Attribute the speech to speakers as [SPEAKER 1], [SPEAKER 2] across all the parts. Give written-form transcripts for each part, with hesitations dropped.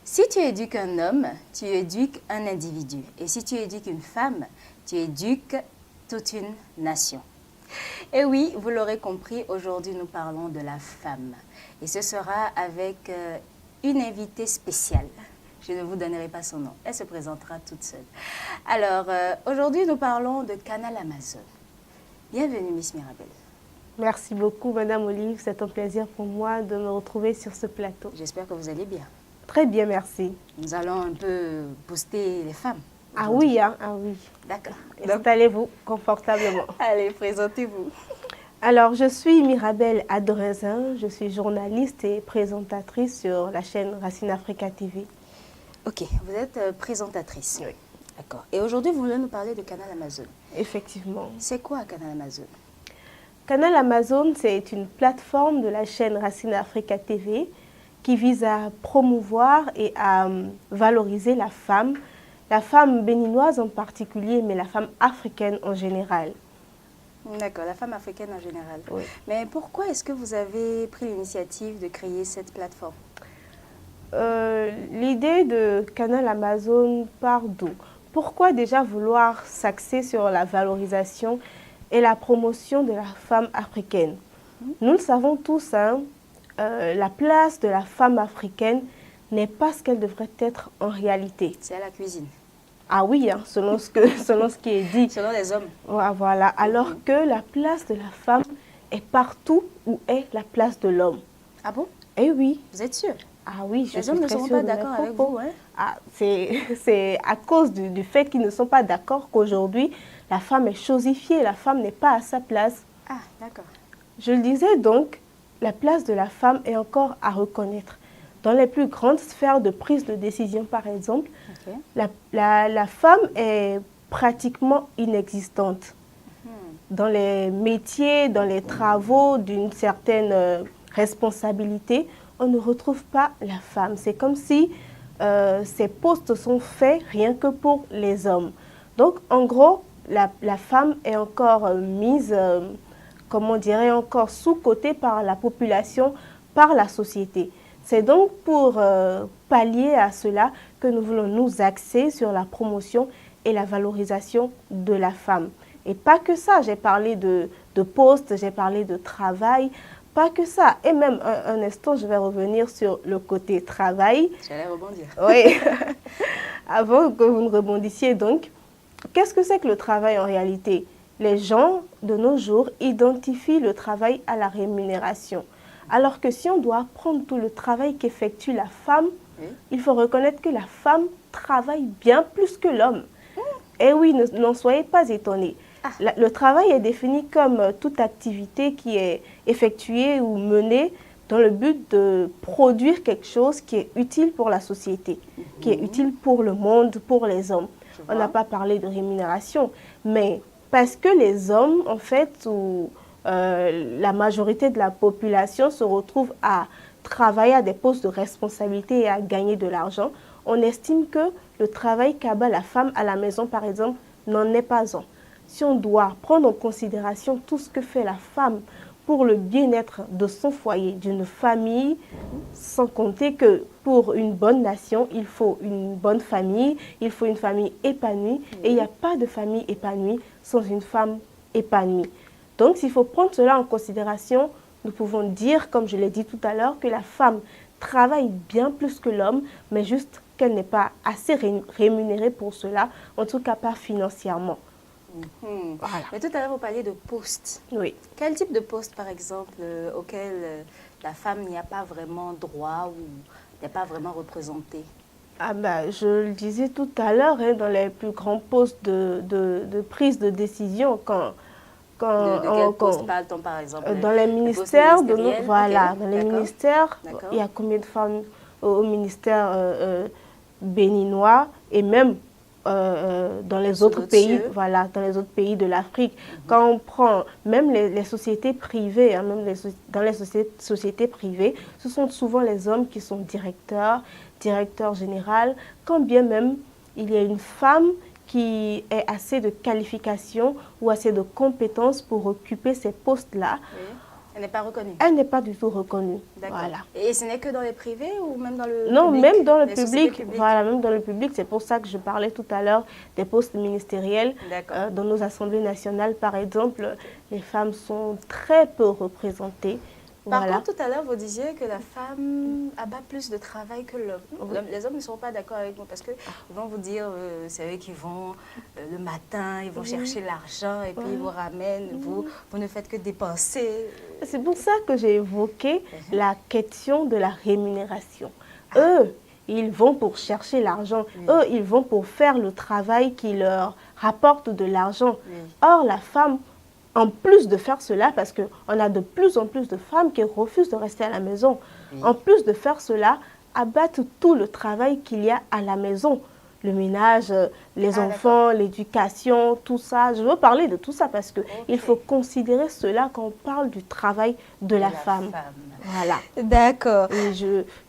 [SPEAKER 1] Si tu éduques un homme, tu éduques un individu. Et si tu éduques une femme, tu éduques toute une nation. Et oui, vous l'aurez compris, aujourd'hui nous parlons de la femme. Et ce sera avec une invitée spéciale. Je ne vous donnerai pas son nom, elle se présentera toute seule. Alors, aujourd'hui nous parlons de Canal Amazon. Bienvenue Miss Mirabel.
[SPEAKER 2] Merci beaucoup Madame Olive, c'est un plaisir pour moi de me retrouver sur ce plateau.
[SPEAKER 1] J'espère que vous allez bien.
[SPEAKER 2] Très bien, merci.
[SPEAKER 1] Nous allons un peu booster les femmes.
[SPEAKER 2] Ah oui, hein? Ah oui.
[SPEAKER 1] D'accord.
[SPEAKER 2] Installez-vous confortablement.
[SPEAKER 1] Allez, présentez-vous.
[SPEAKER 2] Alors, je suis Mirabel Adorezin, je suis journaliste et présentatrice sur la chaîne Racine Africa TV.
[SPEAKER 1] Ok, vous êtes présentatrice.
[SPEAKER 2] Oui.
[SPEAKER 1] D'accord. Et aujourd'hui, vous voulez nous parler de Canal Amazon.
[SPEAKER 2] Effectivement.
[SPEAKER 1] C'est quoi Canal Amazon?
[SPEAKER 2] Canal Amazon, c'est une plateforme de la chaîne Racine Africa TV qui vise à promouvoir et à valoriser la femme béninoise en particulier, mais la femme africaine en général.
[SPEAKER 1] D'accord, la femme africaine en général.
[SPEAKER 2] Oui.
[SPEAKER 1] Mais pourquoi est-ce que vous avez pris l'initiative de créer cette plateforme?
[SPEAKER 2] L'idée de Canal Amazon part d'où? Pourquoi déjà vouloir s'axer sur la valorisation et la promotion de la femme africaine? Nous le savons tous, hein, la place de la femme africaine n'est pas ce qu'elle devrait être en réalité.
[SPEAKER 1] C'est à la cuisine.
[SPEAKER 2] Ah oui, hein, selon ce qui est dit.
[SPEAKER 1] Selon les hommes.
[SPEAKER 2] Voilà. Alors que la place de la femme est partout où est la place de l'homme.
[SPEAKER 1] Ah bon?
[SPEAKER 2] Eh oui.
[SPEAKER 1] Vous êtes sûr?
[SPEAKER 2] Ah oui, je
[SPEAKER 1] les
[SPEAKER 2] suis
[SPEAKER 1] hommes ne
[SPEAKER 2] très
[SPEAKER 1] seront
[SPEAKER 2] sûre
[SPEAKER 1] pas
[SPEAKER 2] de mes
[SPEAKER 1] d'accord avec
[SPEAKER 2] propos.
[SPEAKER 1] vous, hein?
[SPEAKER 2] Ah, c'est à cause du fait qu'ils ne sont pas d'accord qu'aujourd'hui, la femme est chosifiée, la femme n'est pas à sa place.
[SPEAKER 1] Ah, d'accord.
[SPEAKER 2] Je le disais donc, la place de la femme est encore à reconnaître. Dans les plus grandes sphères de prise de décision, par exemple,
[SPEAKER 1] Okay.
[SPEAKER 2] la femme est pratiquement inexistante. Dans les métiers, dans les travaux d'une certaine responsabilité, on ne retrouve pas la femme. C'est comme si ces postes sont faits rien que pour les hommes. Donc, en gros, la femme est encore mise, comme on dirait, encore sous-cotée par la population, par la société. C'est donc pour pallier à cela que nous voulons nous axer sur la promotion et la valorisation de la femme. Et pas que ça, j'ai parlé de postes, j'ai parlé de travail, pas que ça. Et même un instant, je vais revenir sur le côté travail.
[SPEAKER 1] J'allais rebondir.
[SPEAKER 2] Oui, avant que vous ne rebondissiez donc, qu'est-ce que c'est que le travail en réalité? Les gens de nos jours identifient le travail à la rémunération. Alors que si on doit prendre tout le travail qu'effectue la femme,
[SPEAKER 1] Oui.
[SPEAKER 2] il faut reconnaître que la femme travaille bien plus que l'homme. Et oui, n'en soyez pas étonnés. Le travail est défini comme toute activité qui est effectuée ou menée dans le but de produire quelque chose qui est utile pour la société, qui est utile pour le monde, pour les hommes. On n'a pas parlé de rémunération, mais parce que les hommes, en fait, ou la majorité de la population se retrouve à travailler à des postes de responsabilité et à gagner de l'argent, on estime que le travail qu'abat la femme à la maison, par exemple, n'en est pas un. Si on doit prendre en considération tout ce que fait la femme pour le bien-être de son foyer, d'une famille, sans compter que pour une bonne nation, il faut une bonne famille, il faut une famille épanouie, et il n'y a pas de famille épanouie sans une femme épanouie. Donc, s'il faut prendre cela en considération, nous pouvons dire, comme je l'ai dit tout à l'heure, que la femme travaille bien plus que l'homme, mais juste qu'elle n'est pas assez rémunérée pour cela, en tout cas pas financièrement.
[SPEAKER 1] Voilà. Mais tout à l'heure, vous parliez de postes.
[SPEAKER 2] Oui.
[SPEAKER 1] Quel type de poste, par exemple, auquel la femme n'y a pas vraiment droit ou n'est pas vraiment représentée?
[SPEAKER 2] Ah bah, je le disais tout à l'heure, hein, dans les plus grands postes de prise de décision,
[SPEAKER 1] de quel poste parle-t-on, par exemple?
[SPEAKER 2] Dans les ministères,
[SPEAKER 1] voilà,
[SPEAKER 2] dans les ministères, il y a combien de femmes au ministère béninois et même dans les autres pays, voilà, dans les autres pays de l'Afrique. Quand on prend même les sociétés privées, hein, même dans les sociétés privées, ce sont souvent les hommes qui sont directeurs généraux, quand bien même il y a une femme qui ait assez de qualifications ou assez de compétences pour occuper ces postes-là.
[SPEAKER 1] Oui. Elle n'est pas reconnue.
[SPEAKER 2] Elle n'est pas du tout reconnue.
[SPEAKER 1] D'accord.
[SPEAKER 2] Voilà.
[SPEAKER 1] Et ce n'est que dans les privés ou même dans le
[SPEAKER 2] Non,
[SPEAKER 1] public?
[SPEAKER 2] même dans le
[SPEAKER 1] les sociétés
[SPEAKER 2] public.
[SPEAKER 1] publiques?
[SPEAKER 2] Voilà, même dans le public. C'est pour ça que je parlais tout à l'heure des postes ministériels.
[SPEAKER 1] D'accord.
[SPEAKER 2] Dans nos assemblées nationales, par exemple, les femmes sont très peu représentées.
[SPEAKER 1] Par
[SPEAKER 2] Voilà.
[SPEAKER 1] contre, tout à l'heure, vous disiez que la femme abat plus de travail que l'homme.
[SPEAKER 2] Oui.
[SPEAKER 1] Les hommes ne sont pas d'accord avec moi parce qu'ils vont vous dire, c'est eux qui vont le matin, ils vont chercher l'argent et puis ils vous ramènent. Vous ne faites que dépenser.
[SPEAKER 2] C'est pour ça que j'ai évoqué la question de la rémunération. Eux, ils vont pour chercher l'argent. Eux, ils vont pour faire le travail qui leur rapporte de l'argent. Or, la femme, en plus de faire cela, parce qu'on a de plus en plus de femmes qui refusent de rester à la maison, en plus de faire cela, abattent tout le travail qu'il y a à la maison. Le ménage, les enfants, l'éducation, tout ça. Je veux parler de tout ça parce qu'il faut considérer cela quand on parle du travail de la femme. Voilà.
[SPEAKER 1] D'accord.
[SPEAKER 2] Et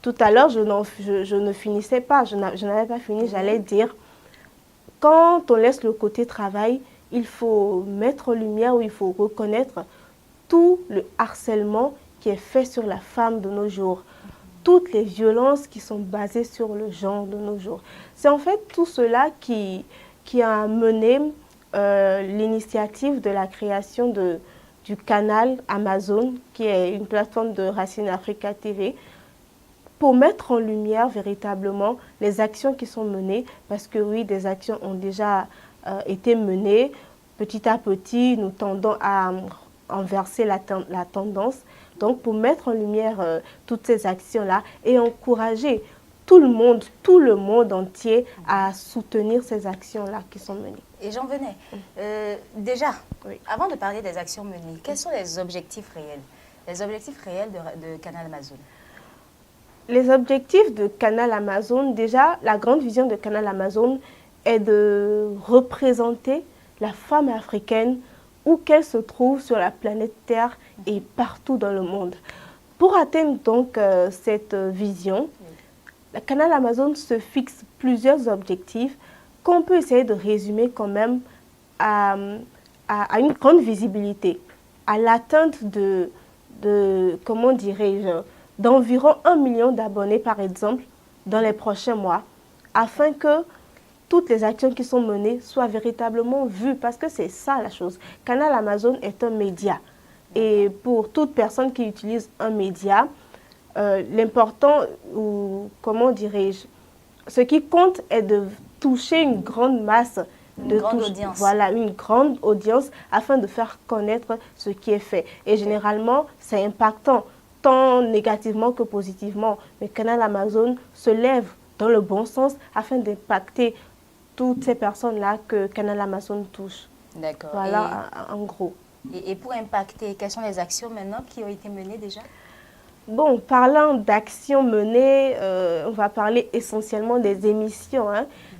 [SPEAKER 2] tout à l'heure, je ne finissais pas, je n'avais pas fini, j'allais dire, quand on laisse le côté travail, il faut mettre en lumière ou il faut reconnaître tout le harcèlement qui est fait sur la femme de nos jours. Toutes les violences qui sont basées sur le genre de nos jours. C'est en fait tout cela qui a mené l'initiative de la création du canal Amazon, qui est une plateforme de Racine Africa TV, pour mettre en lumière véritablement les actions qui sont menées, parce que oui, des actions ont déjà été menées. Petit à petit, nous tendons à inverser la tendance. Donc, pour mettre en lumière toutes ces actions-là et encourager tout le monde entier à soutenir ces actions-là qui sont menées.
[SPEAKER 1] Et j'en venais. Déjà, avant de parler des actions menées, quels sont les objectifs réels? Les objectifs réels de Canal Amazon?
[SPEAKER 2] Les objectifs de Canal Amazon, déjà, la grande vision de Canal Amazon est de représenter la femme africaine où qu'elle se trouve sur la planète Terre et partout dans le monde. Pour atteindre donc cette vision, le Canal Amazon se fixe plusieurs objectifs qu'on peut essayer de résumer quand même à une grande visibilité, à l'atteinte comment dirais-je, d'environ 1 million d'abonnés par exemple dans les prochains mois, afin que toutes les actions qui sont menées soient véritablement vues, parce que c'est ça la chose. Canal Amazon est un média. Et pour toute personne qui utilise un média, l'important, ou comment dirais-je, ce qui compte est de toucher une grande masse,
[SPEAKER 1] audience.
[SPEAKER 2] Voilà, une grande audience afin de faire connaître ce qui est fait. Et généralement, c'est impactant, tant négativement que positivement. Mais Canal Amazon se lève dans le bon sens afin d'impacter toutes ces personnes-là que Canal Amazon touche.
[SPEAKER 1] D'accord.
[SPEAKER 2] Voilà, en gros.
[SPEAKER 1] Et pour impacter, quelles sont les actions maintenant qui ont été menées déjà?
[SPEAKER 2] Bon, parlant d'actions menées, on va parler essentiellement des émissions,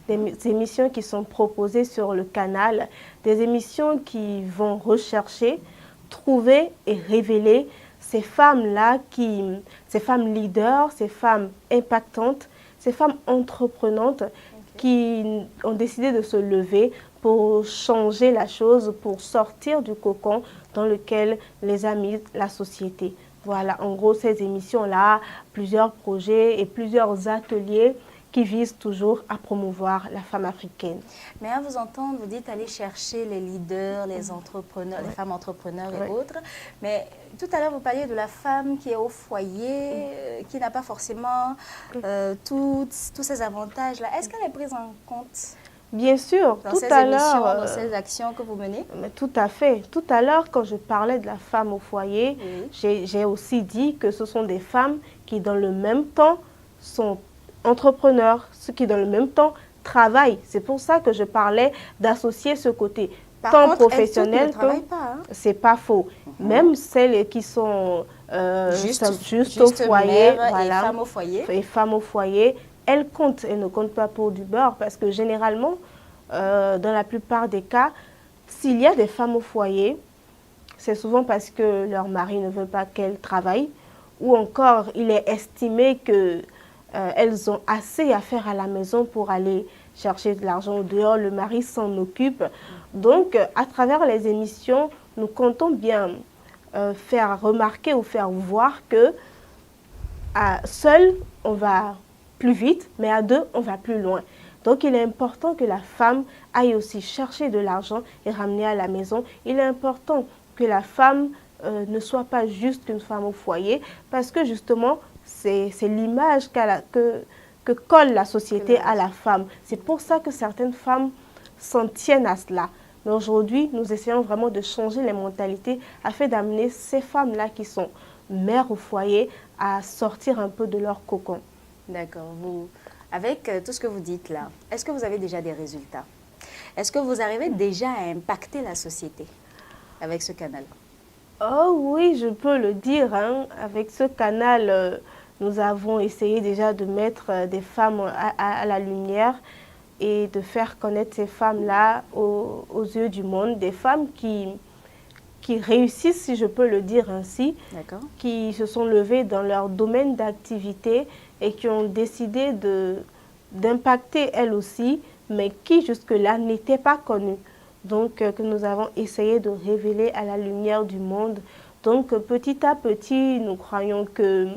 [SPEAKER 2] des émissions qui sont proposées sur le canal, des émissions qui vont rechercher, trouver et révéler ces femmes-là, ces femmes leaders, ces femmes impactantes, ces femmes entreprenantes qui ont décidé de se lever pour changer la chose, pour sortir du cocon dans lequel les a mis la société. Voilà, en gros, ces émissions-là, plusieurs projets et plusieurs ateliers qui visent toujours à promouvoir la femme africaine.
[SPEAKER 1] Mais à vous entendre, vous dites aller chercher les leaders, les entrepreneurs, les femmes entrepreneurs et autres. Mais tout à l'heure, vous parliez de la femme qui est au foyer, qui n'a pas forcément tous ces avantages-là. Est-ce qu'elle est prise en compte?
[SPEAKER 2] Bien sûr,
[SPEAKER 1] dans
[SPEAKER 2] tout
[SPEAKER 1] ces
[SPEAKER 2] à
[SPEAKER 1] émissions,
[SPEAKER 2] l'heure.
[SPEAKER 1] dans ces actions que vous menez?
[SPEAKER 2] Tout à fait. Tout à l'heure, quand je parlais de la femme au foyer, j'ai aussi dit que ce sont des femmes qui, dans le même temps, sont entrepreneurs, ceux qui, dans le même temps, travaillent. C'est pour ça que je parlais d'associer ce côté tant professionnel que... C'est pas faux. Même celles qui sont juste au foyer,
[SPEAKER 1] voilà, et
[SPEAKER 2] femmes au foyer, elles comptent et ne comptent pas pour du beurre parce que généralement, dans la plupart des cas, s'il y a des femmes au foyer, c'est souvent parce que leur mari ne veut pas qu'elles travaillent ou encore il est estimé qu'elles ont assez à faire à la maison pour aller chercher de l'argent au dehors, le mari s'en occupe. Donc, à travers les émissions, nous comptons bien faire remarquer ou faire voir que seul, on va plus vite, mais à deux, on va plus loin. Donc, il est important que la femme aille aussi chercher de l'argent et ramener à la maison. Il est important que la femme ne soit pas juste une femme au foyer, parce que justement, c'est l'image que colle la société à la femme. C'est pour ça que certaines femmes s'en tiennent à cela. Mais aujourd'hui, nous essayons vraiment de changer les mentalités afin d'amener ces femmes-là qui sont mères au foyer à sortir un peu de leur cocon.
[SPEAKER 1] D'accord. Avec tout ce que vous dites là, est-ce que vous avez déjà des résultats? Est-ce que vous arrivez déjà à impacter la société avec ce canal?
[SPEAKER 2] Oh oui, je peux le dire. Hein. Avec ce canal, nous avons essayé déjà de mettre des femmes à la lumière et de faire connaître ces femmes-là aux yeux du monde. Des femmes qui réussissent, si je peux le dire ainsi, qui se sont levées dans leur domaine d'activité et qui ont décidé d'impacter elles aussi, mais qui jusque-là n'étaient pas connues. Donc, que nous avons essayé de révéler à la lumière du monde. Donc, petit à petit, nous croyons que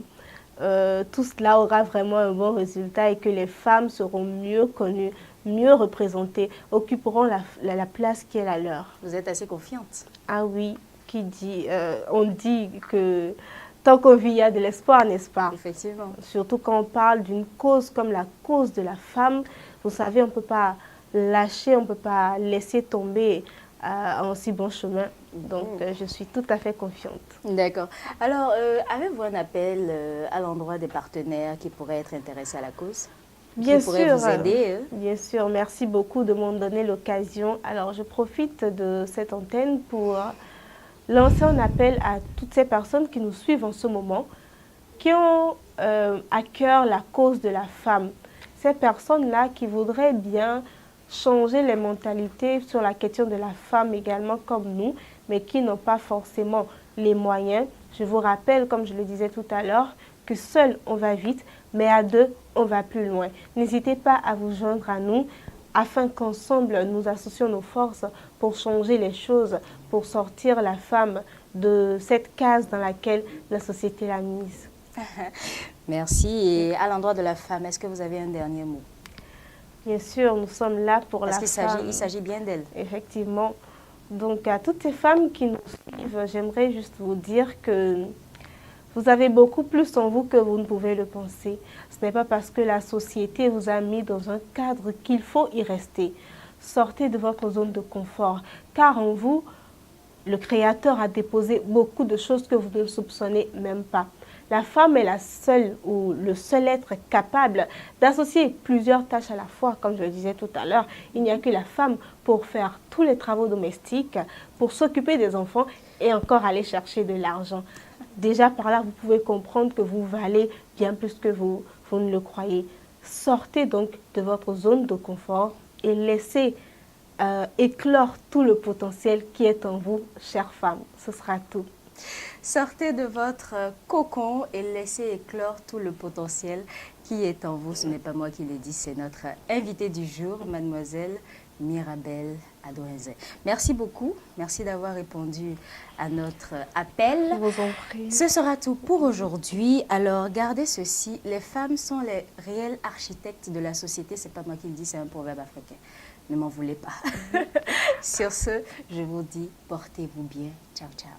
[SPEAKER 2] tout cela aura vraiment un bon résultat et que les femmes seront mieux connues, mieux représentées, occuperont la place qui est la leur.
[SPEAKER 1] Vous êtes assez confiante?
[SPEAKER 2] Ah oui, on dit que tant qu'on vit, il y a de l'espoir, n'est-ce pas?
[SPEAKER 1] Effectivement.
[SPEAKER 2] Surtout quand on parle d'une cause comme la cause de la femme, vous savez, on ne peut pas lâcher, on ne peut pas laisser tomber en si bon chemin. Donc, je suis tout à fait confiante.
[SPEAKER 1] D'accord. Alors, avez-vous un appel à l'endroit des partenaires qui pourraient être intéressés à la cause?
[SPEAKER 2] Bien
[SPEAKER 1] sûr. Qui pourraient vous aider?
[SPEAKER 2] Bien sûr. Merci beaucoup de m'en donner l'occasion. Alors, je profite de cette antenne pour lancer un appel à toutes ces personnes qui nous suivent en ce moment, qui ont à cœur la cause de la femme. Ces personnes-là qui voudraient bien changer les mentalités sur la question de la femme également comme nous, mais qui n'ont pas forcément les moyens. Je vous rappelle, comme je le disais tout à l'heure, que seul on va vite, mais à deux, on va plus loin. N'hésitez pas à vous joindre à nous afin qu'ensemble, nous associons nos forces pour changer les choses, pour sortir la femme de cette case dans laquelle la société l'a mise.
[SPEAKER 1] Merci. Et à l'endroit de la femme, est-ce que vous avez un dernier mot?
[SPEAKER 2] Bien sûr, nous sommes là pour la femme.
[SPEAKER 1] Parce qu'il s'agit bien d'elle.
[SPEAKER 2] Effectivement. Donc, à toutes ces femmes qui nous suivent, j'aimerais juste vous dire que vous avez beaucoup plus en vous que vous ne pouvez le penser. Ce n'est pas parce que la société vous a mis dans un cadre qu'il faut y rester. Sortez de votre zone de confort, car en vous, le Créateur a déposé beaucoup de choses que vous ne soupçonnez même pas. La femme est la seule ou le seul être capable d'associer plusieurs tâches à la fois, comme je le disais tout à l'heure. Il n'y a que la femme pour faire tous les travaux domestiques, pour s'occuper des enfants et encore aller chercher de l'argent. Déjà par là, vous pouvez comprendre que vous valez bien plus que vous ne le croyez. Sortez donc de votre zone de confort et laissez éclore tout le potentiel qui est en vous, chère femme. Ce sera tout.
[SPEAKER 1] Sortez de votre cocon et laissez éclore tout le potentiel qui est en vous. Ce n'est pas moi qui le dis, c'est notre invitée du jour, mademoiselle Mirabel Adouinze. Merci beaucoup. Merci d'avoir répondu à notre appel.
[SPEAKER 2] Je vous en prie.
[SPEAKER 1] Ce sera tout pour aujourd'hui. Alors, gardez ceci. Les femmes sont les réels architectes de la société. Ce n'est pas moi qui le dis, c'est un proverbe africain. Ne m'en voulez pas. Sur ce, je vous dis, portez-vous bien. Ciao, ciao.